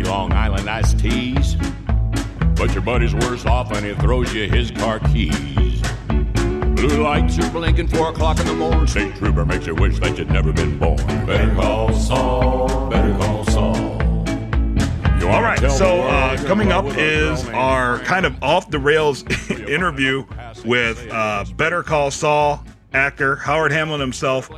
3 Long Island iced teas. But your buddy's worse off and he throws you his car keys. Blue lights are blinking 4 o'clock in the morning. State trooper makes you wish that you'd never been born. Better call Saul. Better call Saul. All right, so coming up is our kind of off-the-rails interview with Better Call Saul actor, Howard Hamlin himself,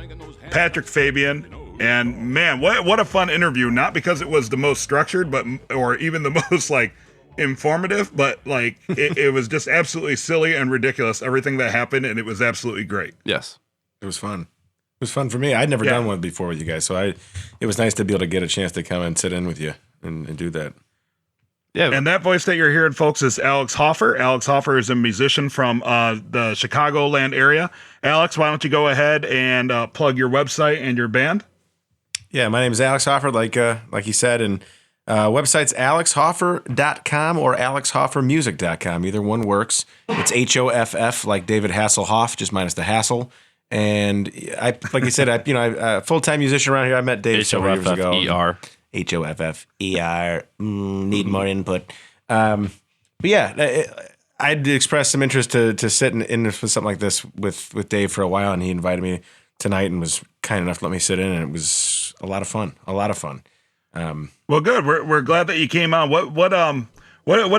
Patrick Fabian. And, man, what a fun interview. Not because it was the most structured or even the most, like, informative, but, like, it was just absolutely silly and ridiculous, everything that happened, and it was absolutely great. Yes. It was fun. It was fun for me. I'd never done one before with you guys, so it was nice to be able to get a chance to come and sit in with you. And do that. Yeah. And that voice that you're hearing, folks, is Alex Hoffer. Alex Hoffer is a musician from the Chicagoland area. Alex, why don't you go ahead and plug your website and your band? Yeah, my name is Alex Hoffer, like you said, and website's alexhoffer.com or alexhoffermusic.com. Either one works. It's Hoff, like David Hasselhoff, just minus the hassle. And I, like you said, I'm a full-time musician around here. I met Dave several years ago. Hofffer. Need more input. But yeah, I'd expressed some interest to sit in with something like this with Dave for a while, and he invited me tonight and was kind enough to let me sit in, and it was a lot of fun. Well, good. We're glad that you came on. What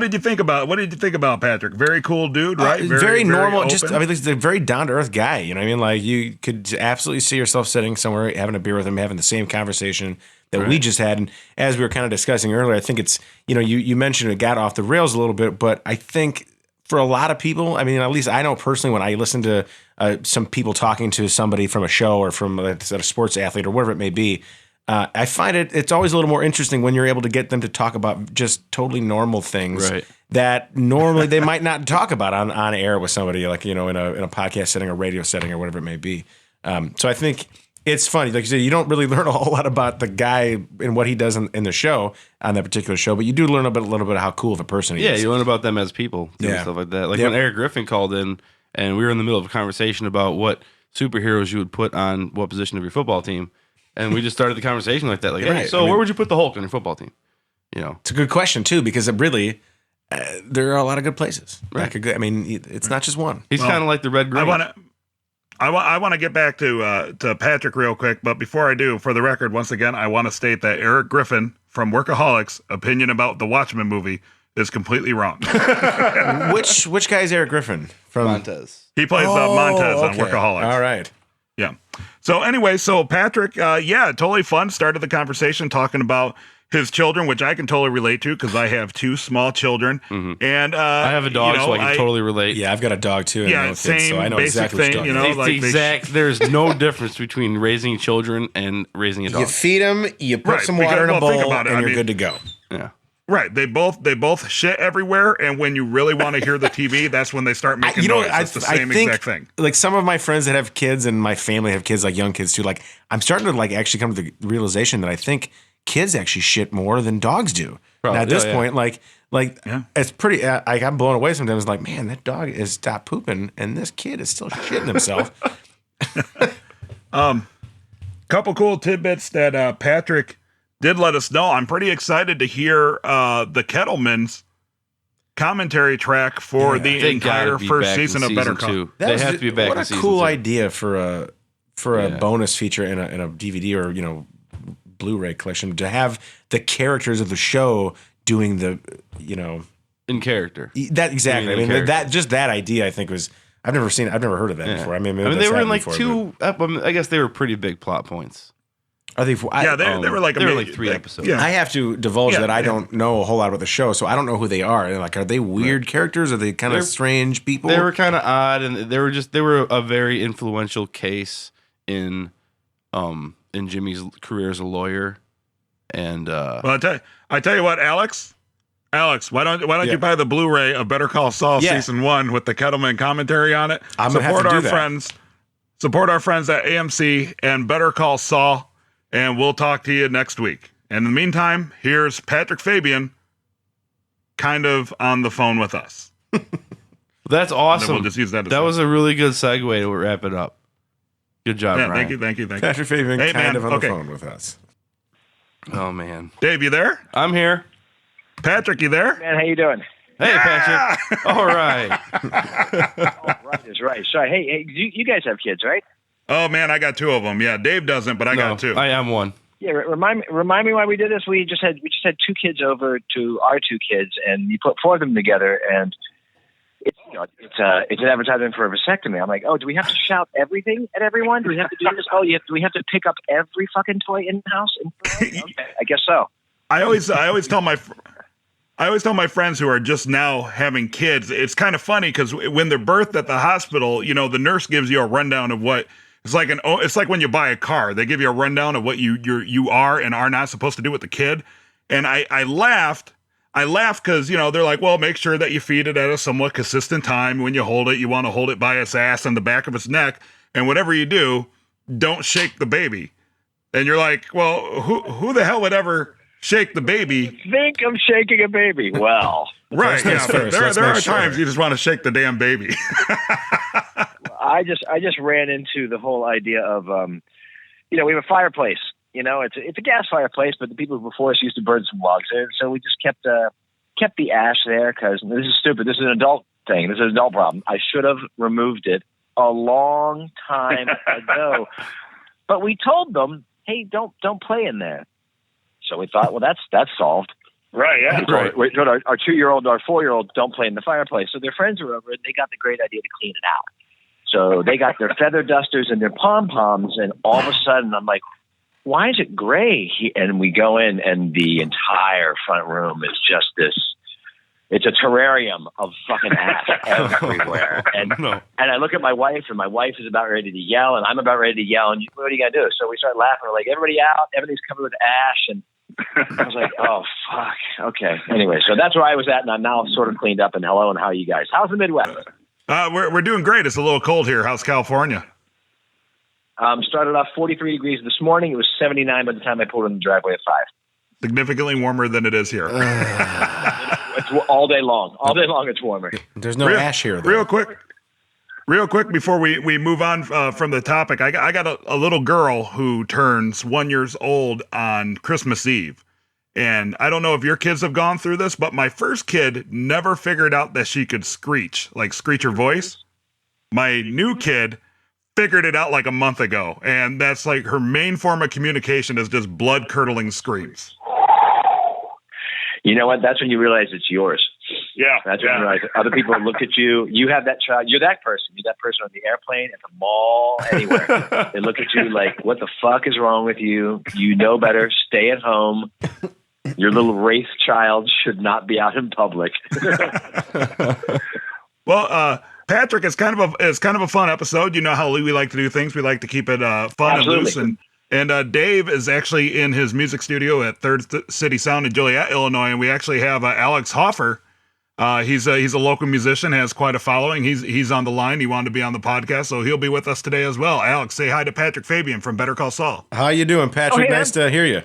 did you think about? What did you think about Patrick? Very cool dude, right? Very normal. Very he's a very down to earth guy. You know what I mean? Like you could absolutely see yourself sitting somewhere, having a beer with him, having the same conversation that we just had. And as we were kind of discussing earlier, I think it's, you mentioned it got off the rails a little bit, but I think for a lot of people, I mean, at least I know personally when I listen to some people talking to somebody from a show or from a sports athlete or whatever it may be, I find it's always a little more interesting when you're able to get them to talk about just totally normal things that normally they might not talk about on air with somebody, like, in a podcast setting or radio setting or whatever it may be. So I think it's funny. Like you said, you don't really learn a whole lot about the guy and what he does in the show, on that particular show, but you do learn a little bit of how cool of a person he is. Yeah, you learn about them as people and stuff like that. Like when Eric Griffin called in and we were in the middle of a conversation about what superheroes you would put on what position of your football team. And we just started the conversation like that. Like, hey, so where would you put the Hulk on your football team? It's a good question, too, because it really, there are a lot of good places. Right. It's not just one. He's kind of like the red green. I want to get back to Patrick real quick, but before I do, for the record, once again, I want to state that Eric Griffin from Workaholics' opinion about the Watchmen movie is completely wrong. Which guy is Eric Griffin? From Montez. He plays Montez on Workaholics. All right. Yeah. So anyway, Patrick, totally fun. Started the conversation talking about his children, which I can totally relate to because I have 2 small children, and I have a dog, so I can totally relate. Yeah, I've got a dog too. And same kids, so I know basic exactly thing. There's no difference between raising children and raising a dog. You feed them, you put some water in a bowl, and you're good to go. Yeah. Right, they both shit everywhere, and when you really want to hear the TV, that's when they start making noise. It's the same exact thing. Like some of my friends that have kids, and my family have kids, like young kids too. Like I'm starting to actually come to the realization that I think kids actually shit more than dogs do. Probably. Now at this point, it's pretty. I'm blown away sometimes. Like, man, that dog is stopped pooping, and this kid is still shitting himself. Couple cool tidbits that Patrick did let us know. I'm pretty excited to hear the Kettleman's commentary track for the entire first season of Better Call. They have to be back. What a cool idea for a bonus feature in a DVD or Blu-ray collection, to have the characters of the show doing the in character. That exactly. That idea I think was. I've never heard of that before. They were in like before, 2. I guess they were pretty big plot points. Are they? They were like 3 episodes. Yeah. I have to divulge that I don't know a whole lot about the show, so I don't know who they are. Like, are they weird characters? Are they kind of strange people? They were kind of odd, and they were a very influential case in Jimmy's career as a lawyer. And well, I tell you what, Alex, why don't you buy the Blu-ray of Better Call Saul season 1 with the Kettleman commentary on it? Support our friends at AMC and Better Call Saul. And we'll talk to you next week. And in the meantime, here's Patrick Fabian kind of on the phone with us. That's awesome. We'll just use that. That was a really good segue to wrap it up. Good job, Ryan. Thank you. Patrick Fabian kind of on the phone with us. Oh, man. Dave, you there? I'm here. Patrick, you there? Man, how you doing? Hey, Patrick. All right. Right is right. Sorry. Hey, you guys have kids, right? Oh man, I got 2 of them. Yeah, Dave doesn't, but I got 2. I am one. Yeah, remind me why we did this. We just had 2 kids over to our 2 kids, and you put 4 of them together, and it's an advertisement for a vasectomy. I'm like, oh, do we have to shout everything at everyone? Do we have to do this? Oh, do we have to pick up every fucking toy in the house? Okay, I guess so. I always tell my friends who are just now having kids, it's kind of funny because when they're birthed at the hospital, the nurse gives you a rundown of what it's like. It's like when you buy a car, they give you a rundown of what you are and are not supposed to do with the kid. And I laughed because they're like, well, make sure that you feed it at a somewhat consistent time. When you hold it, you want to hold it by its ass and the back of its neck, and whatever you do, don't shake the baby. And you're like, well, who the hell would ever shake the baby? Think of shaking a baby. Well, right. Yeah, there are times you just want to shake the damn baby. I just ran into the whole idea of, we have a fireplace. It's a gas fireplace, but the people before us used to burn some logs there, so we just kept the ash there because this is stupid. This is an adult thing. This is an adult problem. I should have removed it a long time ago, but we told them, hey, don't play in there. So we thought, well, that's solved. Right, yeah. Right. We told our 2-year-old, our 4-year-old, don't play in the fireplace. So their friends were over, and they got the great idea to clean it out. So they got their feather dusters and their pom-poms, and all of a sudden I'm like, why is it gray? And we go in, and the entire front room is just this. It's a terrarium of fucking ash everywhere. And I look at my wife, and my wife is about ready to yell, and I'm about ready to yell. And what are you going to do? So we start laughing. We're like, everybody out. Everything's covered with ash. And I was like, oh, fuck. Okay. Anyway, so that's where I was at, and I'm now sort of cleaned up. And hello, and how are you guys? How's the Midwest? We're doing great. It's a little cold here. How's California? Started off 43 degrees this morning. It was 79 by the time I pulled in the driveway at 5. Significantly warmer than it is here. It's all day long. All day long, it's warmer. There's no ash here, though. Real quick before we move on from the topic, I got a little girl who turns 1 year old on Christmas Eve. And I don't know if your kids have gone through this, but my first kid never figured out that she could screech her voice. My new kid figured it out like a month ago, and that's like her main form of communication is just blood-curdling screams. You know what? That's when you realize it's yours. Yeah. That's when you realize other people look at you. You have that child. You're that person. You're that person on the airplane, at the mall, anywhere. They look at you like, what the fuck is wrong with you? You know better. Stay at home. Your little wraith child should not be out in public. Well, Patrick, it's kind of a fun episode. You know how we like to do things. We like to keep it fun and loose. And Dave is actually in his music studio at Third City Sound in Joliet, Illinois, and we actually have Alex Hoffer. He's a local musician, has quite a following. He's on the line. He wanted to be on the podcast, so he'll be with us today as well. Alex, say hi to Patrick Fabian from Better Call Saul. How you doing, Patrick? Hey, nice to hear you.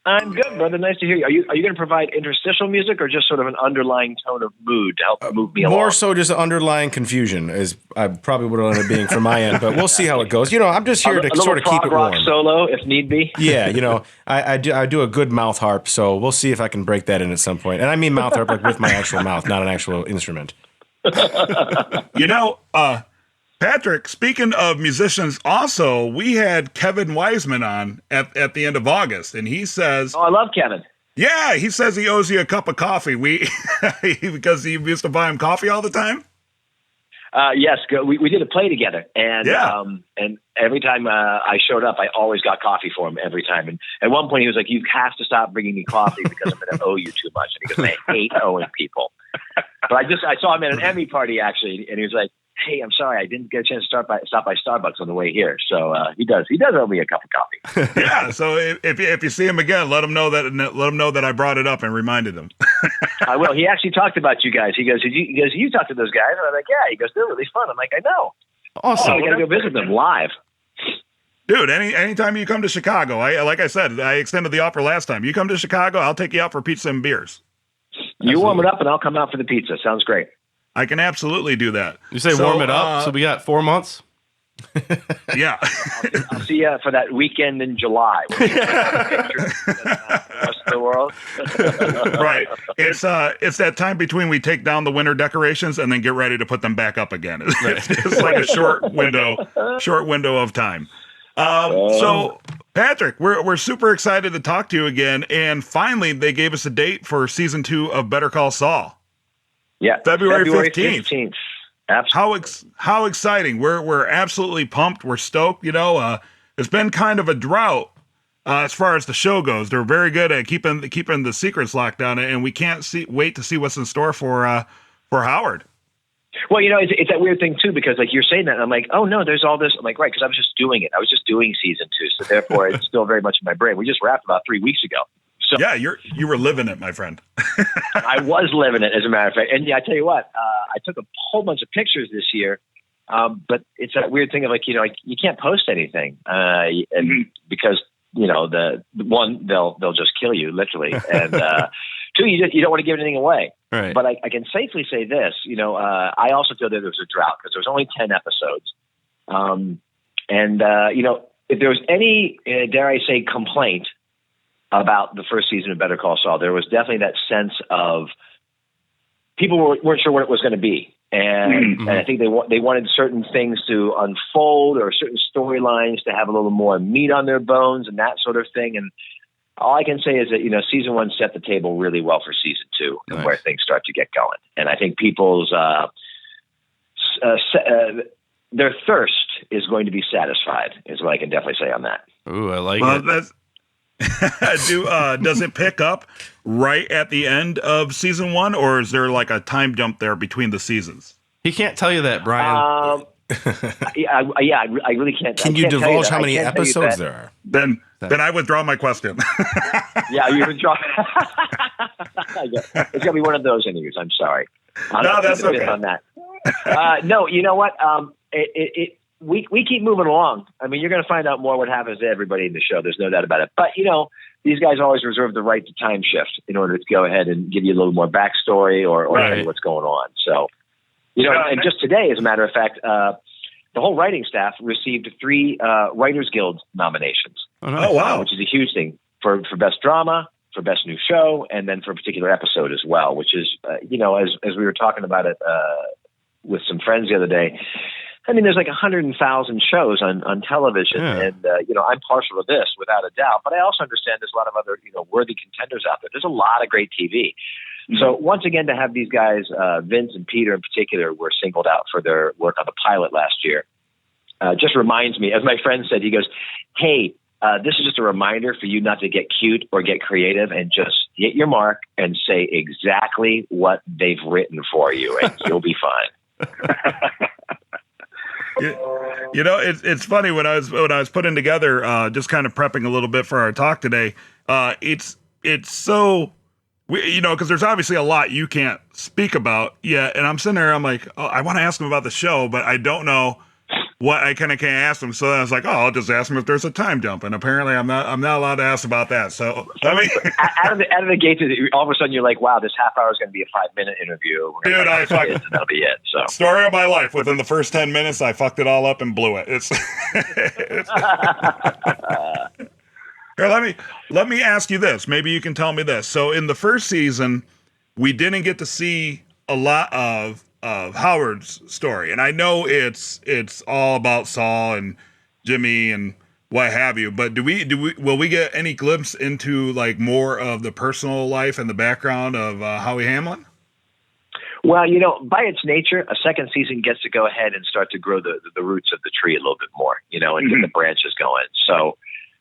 I'm good, brother. Nice to hear you. Are you going to provide interstitial music or just sort of an underlying tone of mood to help move me along? More so just underlying confusion is probably what it'll end up being from my end, but we'll see how it goes. I'm just here to sort of keep it warm. Rock solo if need be. Yeah, I do a good mouth harp, so we'll see if I can break that in at some point. And I mean mouth harp like with my actual mouth, not an actual instrument. Patrick, speaking of musicians, also, we had Kevin Wiseman on at the end of August, and he says... Oh, I love Kevin. Yeah, he says he owes you a cup of coffee. Because he used to buy him coffee all the time? Yes, we did a play together, and every time I showed up, I always got coffee for him every time. And at one point, he was like, "You have to stop bringing me coffee because I'm going to owe you too much." And he goes, "I hate owing people." But I saw him at an Emmy party actually, and he was like, "Hey, I'm sorry, I didn't get a chance to stop by Starbucks on the way here." So he does owe me a cup of coffee. Yeah. So if you see him again, let him know that I brought it up and reminded him. I will. He actually talked about you guys. He goes, you talked to those guys? And I'm like, yeah. He goes, they're really fun. I'm like, I know. Awesome. I got to go visit them live. Dude, anytime you come to Chicago, like I said, I extended the offer last time. You come to Chicago, I'll take you out for pizza and beers. You warm it up, and I'll come out for the pizza. Sounds great. I can absolutely do that. You say warm it up, so we got 4 months? Yeah. I'll see you for that weekend in July. The rest of the world. Right. It's that time between we take down the winter decorations and then get ready to put them back up again. It's like a short window of time. So Patrick, we're super excited to talk to you again. And finally, they gave us a date for season 2 of Better Call Saul. Yeah. February 15th. Absolutely. How exciting. We're absolutely pumped. We're stoked. It's been kind of a drought as far as the show goes. They're very good at keeping the secrets locked down, and we can't wait to see what's in store for Howard. Well, it's that weird thing too, because like you're saying that, and I'm like, oh no, there's all this. I'm like, right, because I was just doing it. I was just doing season 2, so therefore it's still very much in my brain. We just wrapped about 3 weeks ago. So yeah, you were living it, my friend. I was living it, as a matter of fact. And yeah, I tell you what, I took a whole bunch of pictures this year, but it's that weird thing of like, you can't post anything, and because the one they'll just kill you literally, and 2, you don't want to give anything away. Right. But I can safely say this, I also feel that there was a drought because there was only 10 episodes, and if there was any, dare I say, complaint about the first season of Better Call Saul, there was definitely that sense of people weren't sure what it was going to be. And I think they wanted certain things to unfold or certain storylines to have a little more meat on their bones and that sort of thing. And all I can say is that, season 1 set the table really well for season 2 and where things start to get going. And I think people's, their thirst is going to be satisfied is what I can definitely say on that. Ooh, I like it. That's does it pick up right at the end of season 1, or is there like a time jump there between the seasons? He can't tell you that, Brian. I really can't. Can you divulge how many episodes there are? Then I withdraw my question. Yeah, you withdraw. It's gonna be one of those interviews. I'm sorry. No, that's okay. On that. No, you know what? We keep moving along. I mean, you're going to find out more what happens to everybody in the show. There's no doubt about it. But, these guys always reserve the right to time shift in order to go ahead and give you a little more backstory or tell you what's going on. So, and just today, as a matter of fact, the whole writing staff received 3 Writers Guild nominations. Oh, nice. Wow. Which is a huge thing for best drama, for best new show, and then for a particular episode as well, which is, as we were talking about it with some friends the other day, I mean, there's like 100,000 shows on television, and I'm partial to this without a doubt. But I also understand there's a lot of other worthy contenders out there. There's a lot of great TV. So once again, to have these guys, Vince and Peter in particular, were singled out for their work on the pilot last year. Just reminds me, as my friend said, he goes, "Hey, this is just a reminder for you not to get cute or get creative, and just hit your mark and say exactly what they've written for you, and you'll be fine." It's funny when I was putting together, just kind of prepping a little bit for our talk today. It's so, because there's obviously a lot you can't speak about yet, and I'm sitting there, I'm like, oh, I want to ask them about the show, but I don't know what I kind of can't ask them. So I was like, oh, I'll just ask them if there's a time jump, and apparently I'm not allowed to ask about that. So I mean, out of the gate, all of a sudden you're like, wow, this half hour is going to be a 5-minute interview. Dude, and that'll be it. So story of my life. Within the first 10 minutes, I fucked it all up and blew it. Here, let me ask you this. Maybe you can tell me this. So in the first season, we didn't get to see a lot of Howard's story, and I know it's all about Saul and Jimmy and what have you, but will we get any glimpse into like more of the personal life and the background of Howie Hamlin? Well, by its nature, a second season gets to go ahead and start to grow the roots of the tree a little bit more, and get the branches going. So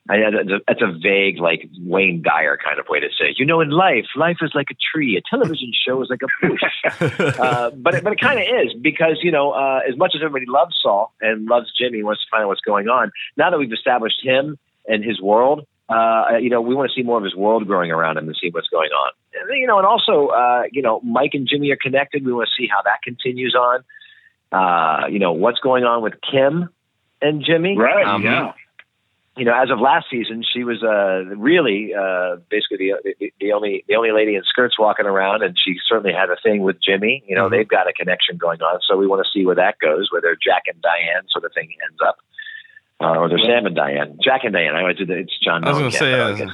that's a vague, like Wayne Dyer kind of way to say, in life is like a tree. A television show is like a bush. But it kind of is because, as much as everybody loves Saul and loves Jimmy, wants to find out what's going on. Now that we've established him and his world, we want to see more of his world growing around him and see what's going on. And also, Mike and Jimmy are connected. We want to see how that continues on. What's going on with Kim and Jimmy. Right, yeah. as of last season, she was really basically the only lady in skirts walking around, and she certainly had a thing with Jimmy. They've got a connection going on, so we want to see where that goes, where their Jack and Diane sort of thing ends up, or their Sam and Diane, Jack and Diane. It's John. I was going to say,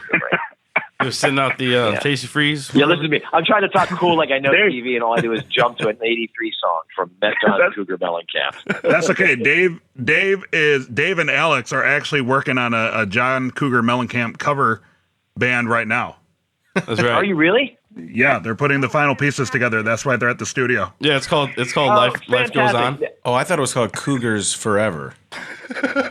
you're sitting out the Tasty Freeze. Yeah, listen to me. I'm trying to talk cool like I know TV, and all I do is jump to an '83 song from John Cougar Mellencamp. That's okay. Dave and Alex are actually working on a John Cougar Mellencamp cover band right now. That's right. Are you really? Yeah, they're putting the final pieces together. That's why they're at the studio. Yeah, it's called Life Goes On. Oh, I thought it was called Cougars Forever,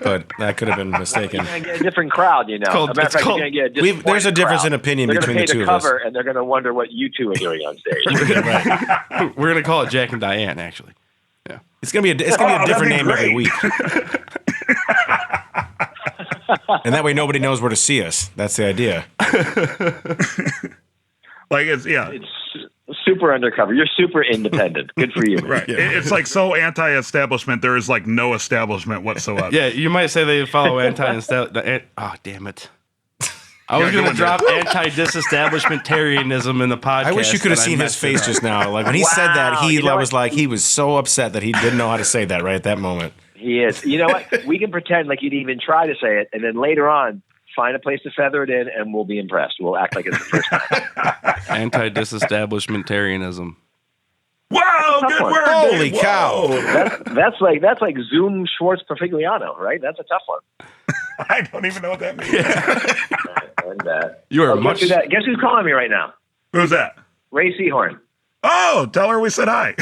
but that could have been mistaken. You're going to get a different crowd, There's a difference in opinion between the two of us. And they're going to wonder what you two are doing on stage. Right. We're going to call it Jack and Diane, actually. Yeah, it's going to be a different name every week. And that way nobody knows where to see us. That's the idea. It's super undercover. You're super independent. Good for you. Right. Yeah. It's like so anti-establishment. There is like no establishment whatsoever. Yeah, you might say they follow anti-establishment. Oh, damn it. I was going to drop anti-disestablishmentarianism in the podcast. I wish you could have seen his face just now. Like when he said that, he was so upset that he didn't know how to say that right at that moment. He is. You know what? We can pretend like you'd even try to say it, and then later on, find a place to feather it in, and we'll be impressed. We'll act like it's the first time. Anti-disestablishmentarianism. Wow, good word. Holy cow. That's like Zoom Schwartz Perfegliano, right? That's a tough one. I don't even know what that means. Yeah. You are much. Guess who's calling me right now? Who's that? Ray Seahorn. Oh, tell her we said hi.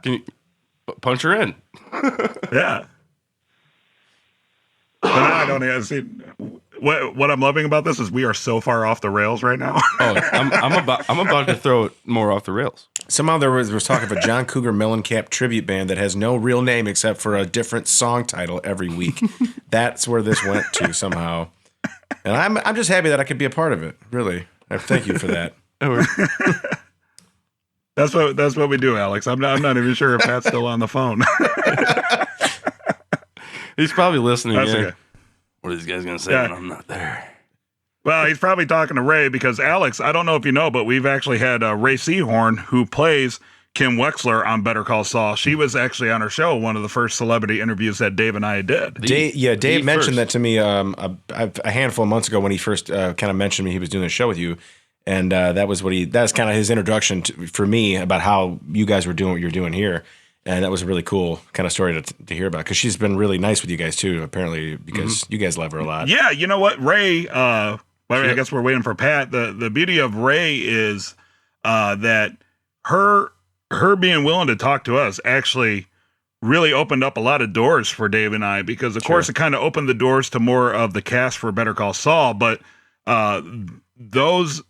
Can you punch her in? Yeah. But I don't even see what I'm loving about this is we are so far off the rails right now. I'm about to throw it more off the rails. Somehow there was talk of a John Cougar Mellencamp tribute band that has no real name except for a different song title every week. That's where this went to somehow, and I'm just happy that I could be a part of it. Really, I thank you for that. That's what we do, Alex. I'm not even sure if Pat's still on the phone. He's probably listening. That's okay. What are these guys going to say when I'm not there? Well, he's probably talking to Ray because Alex, I don't know if you know, but we've actually had Ray Seahorn, who plays Kim Wexler on Better Call Saul. She was actually on our show, one of the first celebrity interviews that Dave and I did. Dave mentioned that to me a handful of months ago when he first kind of mentioned me. He was doing a show with you. And that's kind of his introduction for me about how you guys were doing what you're doing here. And that was a really cool kind of story to hear about because she's been really nice with you guys too, apparently, because you guys love her a lot. Yeah, you know what, Ray, I guess we're waiting for Pat. The beauty of Ray is that her being willing to talk to us actually really opened up a lot of doors for Dave and I because, of course, it kind of opened the doors to more of the cast for Better Call Saul. But those...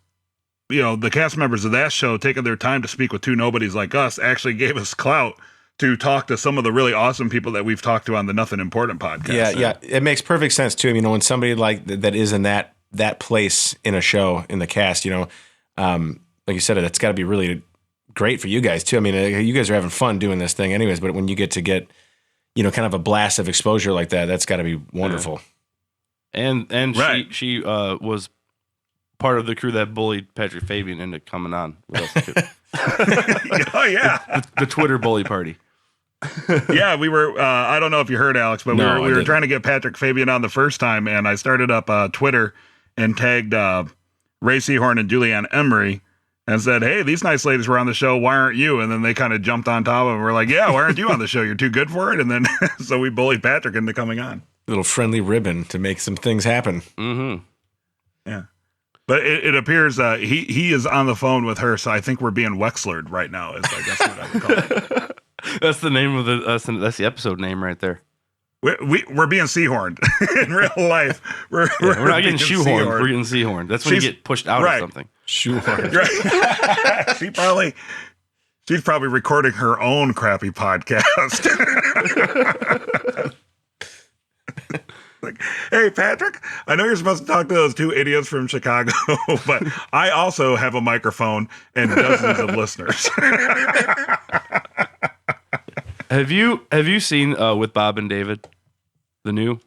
the cast members of that show taking their time to speak with two nobodies like us actually gave us clout to talk to some of the really awesome people that we've talked to on the Nothing Important podcast. Yeah. It makes perfect sense too. When somebody like that is in that place in a show in the cast, like you said, it's got to be really great for you guys too. You guys are having fun doing this thing anyways, but when you get to get, kind of a blast of exposure like that, that's got to be wonderful. Yeah. And right. she was part of the crew that bullied Patrick Fabian into coming on with us too. Oh yeah, the Twitter bully party. Yeah, we were. I don't know if you heard, Alex, but we were trying to get Patrick Fabian on the first time, and I started up Twitter and tagged Ray Seahorn and Julianne Emery and said, "Hey, these nice ladies were on the show. Why aren't you?" And then they kind of jumped on top of it and were like, "Yeah, why aren't you on the show? You're too good for it." And then so we bullied Patrick into coming on. A little friendly ribbon to make some things happen. Mm-hmm. Yeah. But it appears he is on the phone with her, so I think we're being Wexlered right now. Is I guess what I would call it. That's the name of that's the episode name right there. We're being Seahorned in real life. We're not getting shoehorned. We're getting Seahorned. That's when you get pushed out of something. Shoehorned. Right. She's probably recording her own crappy podcast. Like, hey, Patrick, I know you're supposed to talk to those two idiots from Chicago, but I also have a microphone and dozens of listeners. Have you seen With Bob and David, the new?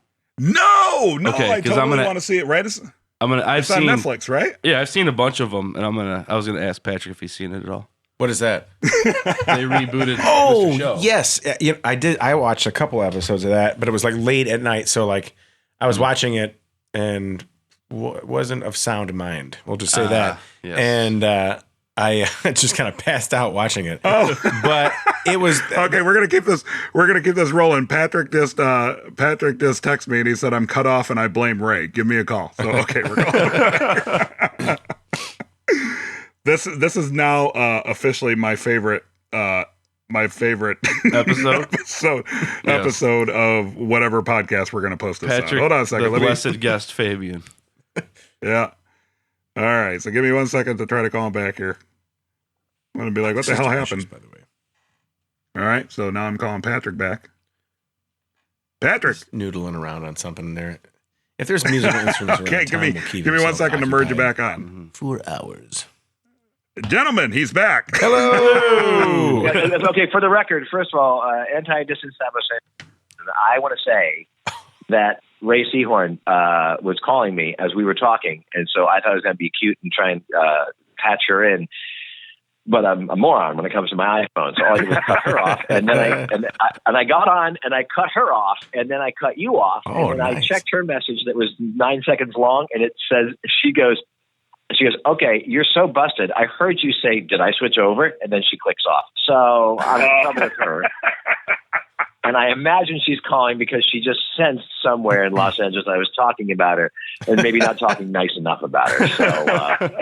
No, Okay, I totally want to see it. Right? It's I've on seen Netflix, right? Yeah, I've seen a bunch of them, and I was gonna ask Patrick if he's seen it at all. What is that? They rebooted. Oh, Mr. Show. yes. I did. I watched a couple episodes of that, but it was like late at night, so like I was watching it and wasn't of sound mind. We'll just say that. Yes. And I just kind of passed out watching it. Oh, but it was okay. We're gonna keep this rolling. Patrick just texted me and he said I'm cut off and I blame Ray. Give me a call. So okay, we're going. This is now officially my favorite episode episode of whatever podcast we're gonna post this Patrick, on. Hold on a second. The blessed guest Fabian. Yeah. All right. So give me 1 second to try to call him back here. I'm gonna be like, what the hell happened? By the way, All right. So now I'm calling Patrick back. Patrick, just noodling around on something there. If there's musical instruments, okay. Give me 1 second to merge it back on. 4 hours. Gentlemen, he's back. Hello. Okay, for the record, first of all, anti-disestablishment. I want to say that Ray Seahorn was calling me as we were talking, and so I thought I was going to be cute and try and patch her in. But I'm a moron when it comes to my iPhone, so all I did was cut her off, and then I got on and I cut her off, and then I cut you off, and then I checked her message that was 9 seconds long, and it says she goes, okay, you're so busted. I heard you say, did I switch over? And then she clicks off. So I'm in trouble with her. And I imagine she's calling because she just sensed somewhere in Los Angeles I was talking about her and maybe not talking nice enough about her. So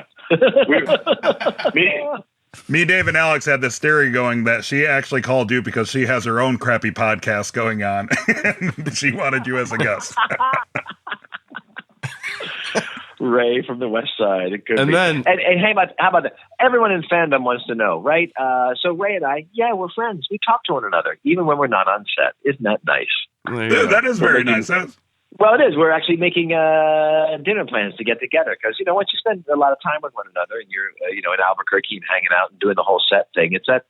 me, Dave, and Alex had this theory going that she actually called you because she has her own crappy podcast going on and she wanted you as a guest. Ray from the West Side. It could and be. Then, and hey, how about that? Everyone in fandom wants to know, right? So Ray and I, we're friends. We talk to one another, even when we're not on set. Isn't that nice? That is very nice. Well, it is. We're actually making dinner plans to get together because, once you spend a lot of time with one another and you're, in Albuquerque and hanging out and doing the whole set thing, it's that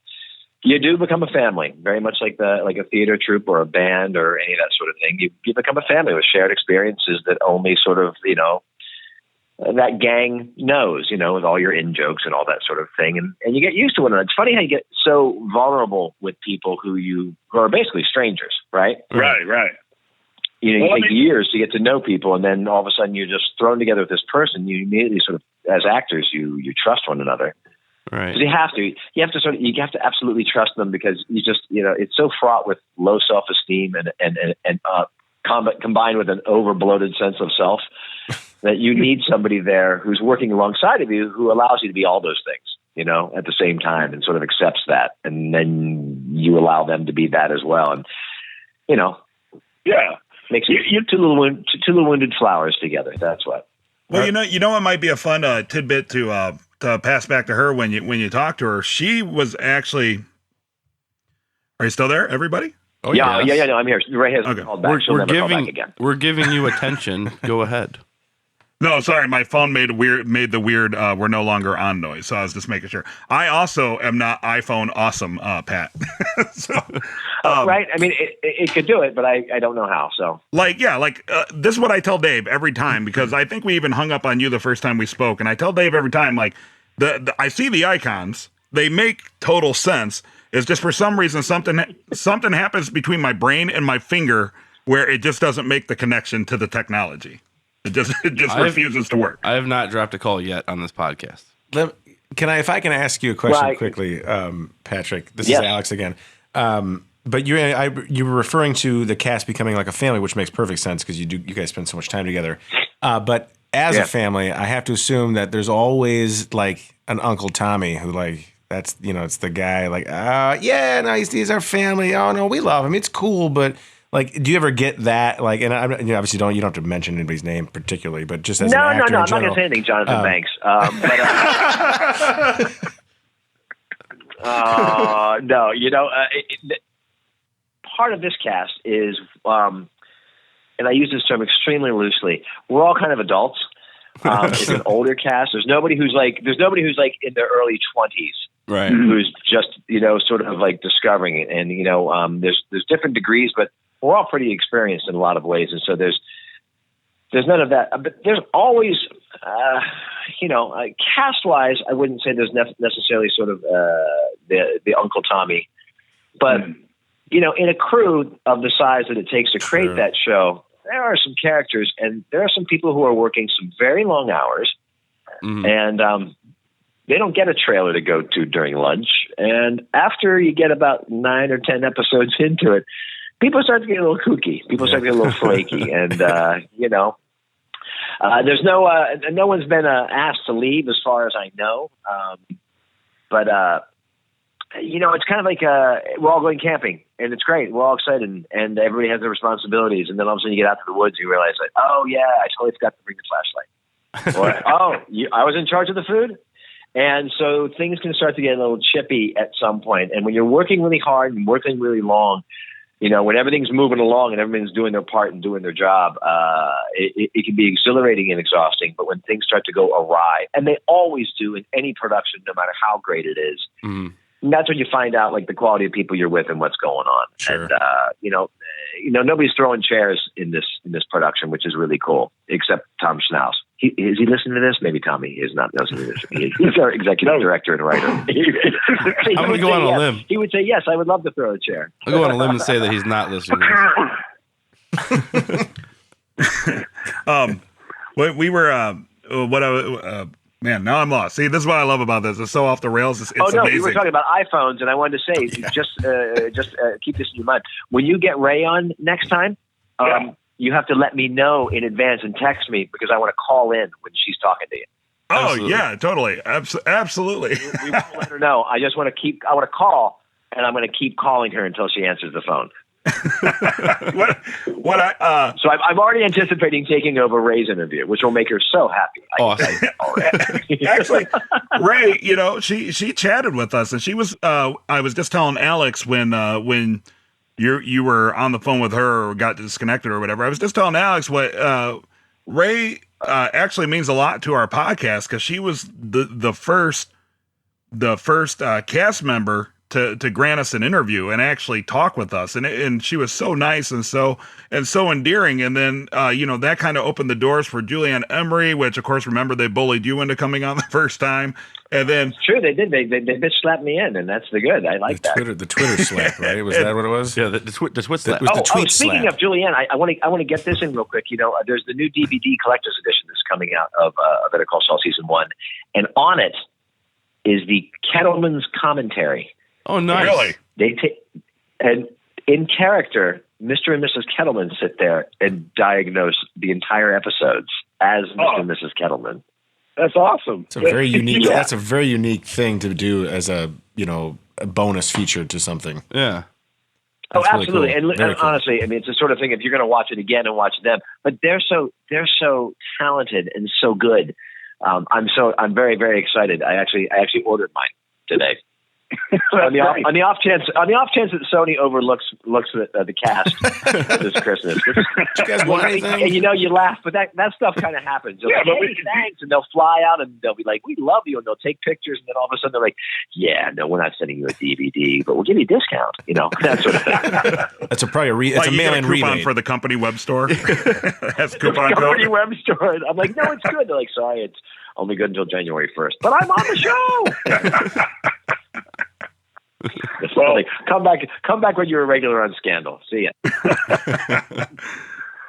you do become a family, very much like a theater troupe or a band or any of that sort of thing. You become a family with shared experiences that only sort of, that gang knows, with all your in-jokes and all that sort of thing. And you get used to one another. It's funny how you get so vulnerable with people who are basically strangers, right? Right. You take years to get to know people, and then all of a sudden you're just thrown together with this person. You immediately sort of, as actors, you trust one another. Right. You have to absolutely trust them because you just, it's so fraught with low self-esteem and combined with an over-bloated sense of self that you need somebody there who's working alongside of you who allows you to be all those things, at the same time and sort of accepts that. And then you allow them to be that as well. And, makes you two little wounded flowers together. That's what. Well, it might be a fun tidbit to pass back to her when you talk to her. She was actually. Are you still there, everybody? Oh, yeah. No, I'm here. Ray has called back. She'll never call back again. We're giving you attention. Go ahead. No, sorry, my phone made the weird we're no longer on noise, so I was just making sure. I also am not iPhone awesome, Pat. So, right? I mean, it could do it, but I don't know how. So, this is what I tell Dave every time because I think we even hung up on you the first time we spoke, and I tell Dave every time I see the icons, they make total sense. It's just for some reason something happens between my brain and my finger where it just doesn't make the connection to the technology. It just refuses to work. I have not dropped a call yet on this podcast. If I can ask you a question quickly, Patrick. This is Alex again. But you were referring to the cast becoming like a family, which makes perfect sense because you guys spend so much time together. But as a family, I have to assume that there's always like an Uncle Tommy who that's it's the guy he's our family. Oh no, we love him. It's cool, but. Do you ever get that? And obviously you don't have to mention anybody's name particularly, but just as an actor I'm not general, going to say anything, Jonathan Banks. No, part of this cast is, and I use this term extremely loosely. We're all kind of adults. It's an older cast. There's nobody who's in their early 20s. Right. Who's just, sort of discovering it. And, there's different degrees, but we're all pretty experienced in a lot of ways. And so there's there's none of that. But there's always, cast-wise, I wouldn't say there's necessarily sort of the Uncle Tommy. But, in a crew of the size that it takes to create that show, there are some characters, and there are some people who are working some very long hours, and they don't get a trailer to go to during lunch. And after you get about 9 or 10 episodes into it, people start to get a little kooky. People start to get a little flaky. And, there's no one's been asked to leave as far as I know. But it's kind of like we're all going camping, and it's great. We're all excited, and everybody has their responsibilities. And then all of a sudden you get out to the woods and you realize, like, oh, yeah, I totally forgot to bring the flashlight. Or, I was in charge of the food? And so things can start to get a little chippy at some point. And when you're working really hard and working really long, when everything's moving along and everybody's doing their part and doing their job, it can be exhilarating and exhausting. But when things start to go awry, and they always do in any production, no matter how great it is, that's when you find out like the quality of people you're with and what's going on. Sure. And nobody's throwing chairs in this production, which is really cool, except Tom Schnauz. Is he listening to this? Maybe Tommy is not listening to this. He's our executive director and writer. I'm going to go on a limb. He would say, yes, I would love to throw a chair. I'll go on a limb and say that he's not listening to this. We were, man, now I'm lost. See, this is what I love about this. It's so off the rails. It's amazing. We were talking about iPhones, and I wanted to say, just keep this in your mind. When you get Ray on next time, you have to let me know in advance and text me because I want to call in when she's talking to you. Oh, absolutely. Yeah, totally. Absolutely. We won't let her know. I just want to call, and I'm going to keep calling her until she answers the phone. So I'm already anticipating taking over Ray's interview, which will make her so happy. Awesome. Actually, Ray, she chatted with us, and she was. I was just telling Alex when you were on the phone with her or got disconnected or whatever. I was just telling Alex what Ray actually means a lot to our podcast because she was the first cast member to grant us an interview and actually talk with us, and she was so nice and so endearing. And then that kind of opened the doors for Julianne Emery, which of course, remember, they bullied you into coming on the first time. And then sure they did. They bitch slapped me in, and that's the good. I like that. The Twitter slap, right? Was that what it was? Yeah, the tweet slap. Speaking of Julianne, I want to get this in real quick. There's the new DVD collector's edition that's coming out of Better Call Saul season 1, and on it is the Kettleman's commentary. Oh, nice! Really? And in character, Mr. and Mrs. Kettleman sit there and diagnose the entire episodes as Mr. and Mrs. Kettleman. That's awesome. It's a very unique. Yeah. That's a very unique thing to do as a bonus feature to something. Yeah. That's absolutely. Really cool. And honestly, I mean, it's the sort of thing if you're going to watch it again and watch them, but they're so talented and so good. I'm very, very excited. I actually ordered mine today. on the off chance that Sony overlooks the cast this Christmas. You guys want anything? And you laugh, but that stuff kind of happens. They'll thanks, and they'll fly out and they'll be like, "We love you," and they'll take pictures, and then all of a sudden they're like, "Yeah, no, we're not sending you a DVD, but we'll give you a discount." That sort of thing. That's probably it's a mail-in rebate for the company web store. That's coupon company web store. I'm like, no, it's good. They're like, sorry, it's only good until January 1st, but I'm on the show. Well, come back when you're a regular on Scandal. See ya.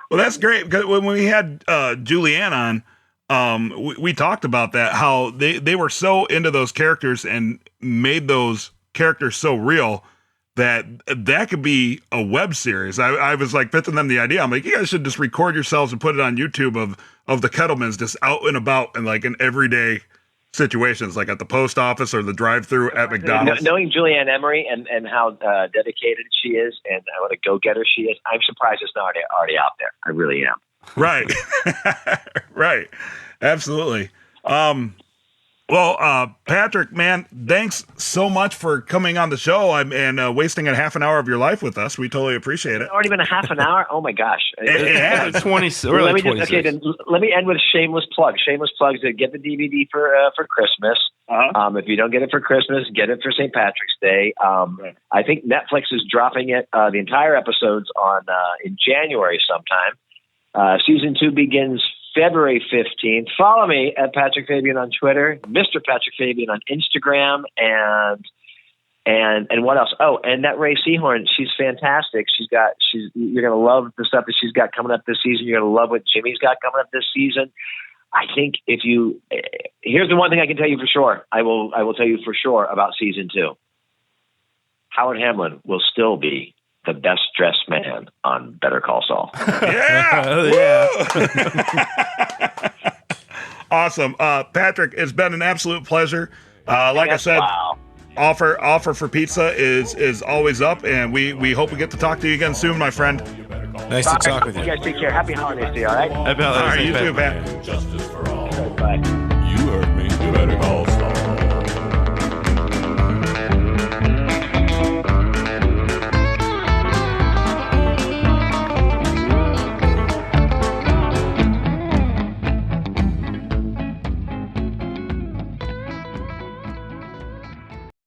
Well, that's great because when we had Julianne on, we talked about that, how they were so into those characters and made those characters so real that could be a web series. I was like pitching them the idea. I'm like, you guys should just record yourselves and put it on YouTube of the Kettlemans just out and about and like in everyday situations, like at the post office or the drive-through at McDonald's. Knowing Julianne Emery and how dedicated she is and what a go-getter she is, I'm surprised it's not already out there. I really am. Right. Right. Absolutely. Well, Patrick, man, thanks so much for coming on the show and wasting a half an hour of your life with us. We totally appreciate it. It's already been a half an hour? Oh, my gosh. Yeah, 20. Let me end with shameless plug. Shameless plugs to get the DVD for Christmas. Uh-huh. If you don't get it for Christmas, get it for St. Patrick's Day. I think Netflix is dropping it, the entire episodes in January sometime. Season 2 begins February 15th. Follow me at Patrick Fabian on Twitter, Mr. Patrick Fabian on Instagram, and what else? Oh, and that Ray Seahorn, she's fantastic. You're gonna love the stuff that she's got coming up this season. You're gonna love what Jimmy's got coming up this season. I think here's the one thing I can tell you for sure. I will tell you for sure about season 2. Howard Hamlin will still be the best dressed man on Better Call Saul. Yeah. Awesome. Patrick, it's been an absolute pleasure. Like I said, wow. Offer for pizza is always up, and we hope we get to talk to you again soon, my friend. Nice to talk with you. You guys take care. Happy holidays to you, all right? Happy holidays. All right, you too, Pat. Justice for all. Bye. You heard me. You better call